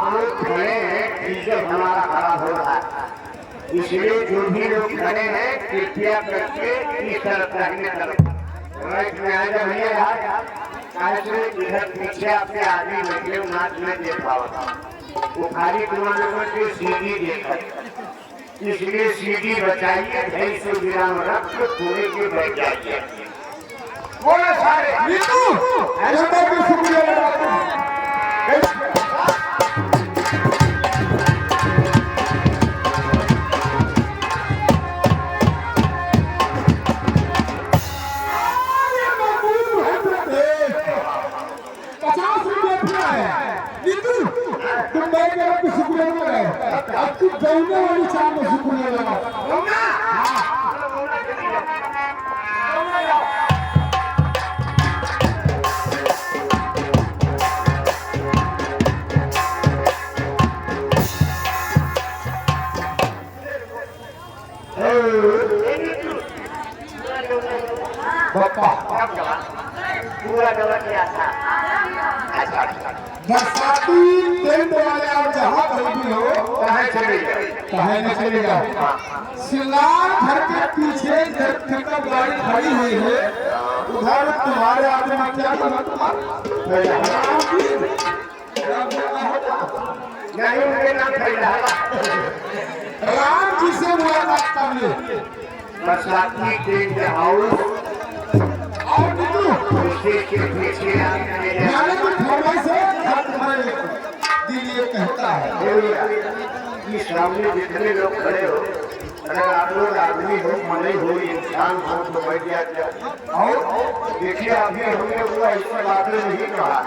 आप लोग खड़े हैं, डीजल हमारा खराब हो रहा है, इसलिए जो भी लोग खड़े हैं कृपया करके इस तरफ दाहिने तरफ में आ जाए भैया। इधर पीछे आपके आदमी बैठे नाच में देख पाओ, वो खाली तुम्हारे के सीढ़ी देख, इसलिए सीढ़ी बचाइए, 250 ग्राम रख थोड़े के बैठ जाइए। बोलो सारे आपकी दौड़ने वाली चाल में शुक्रिया लगा। पूरा गलत किया था। बरसाती टेंट वाले आप जहाँ कहीं भी हो कहाँ चलेगा, कहीं नहीं चलेगा। सिंगार घर के पीछे पिकअप गाड़ी खड़ी हुई है, उधर तुम्हारे आदमी क्या करा राम जी से मुलाकात कर ले। बरसाती टेंट हाउस और के पीछे दिल ये कहता है कि सामने जितने लोग खड़े हो, अगर आप लोग आदमी हो, मने हो, इंसान हो तो बैठ जाए। और देखिए अभी हमने वो ऐसा बात नहीं कहा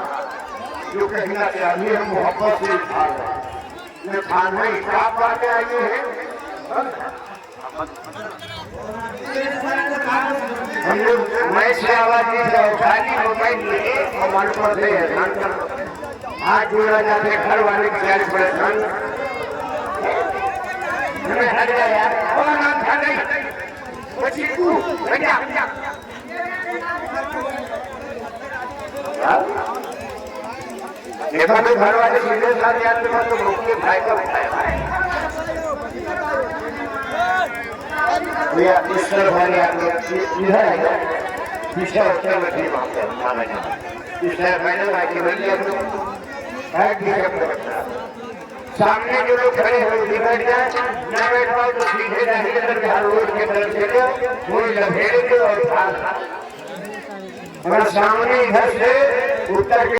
जो कहना चाहिए, हम मोहब्बत से खाना ही क्या बात आए हैं। हम लोग मैं से आवाज खाली मोबाइल लिए कमांड पर से हाथ जोड़ा जाते, घर वाले बेचारे परेशान हट जाए यार, और ना खा नहीं बच्ची तू भैया देखो तो घर वाले सीधे साथ जाते हैं तो मुख्य भाई का उठाया भैया इस तरफ वाले इधर है पीछे होते हुए भी मांगते हैं खाना जाना इस तरह मैंने बाकी भैया सामने जो लोग खड़े हैं वो बैठ जाए, न बैठ पाओ तो सीधे दाहिने तरफ हर रोड के तरफ चले वो लभेड़ेंगे और अगर सामने इधर से उत्तर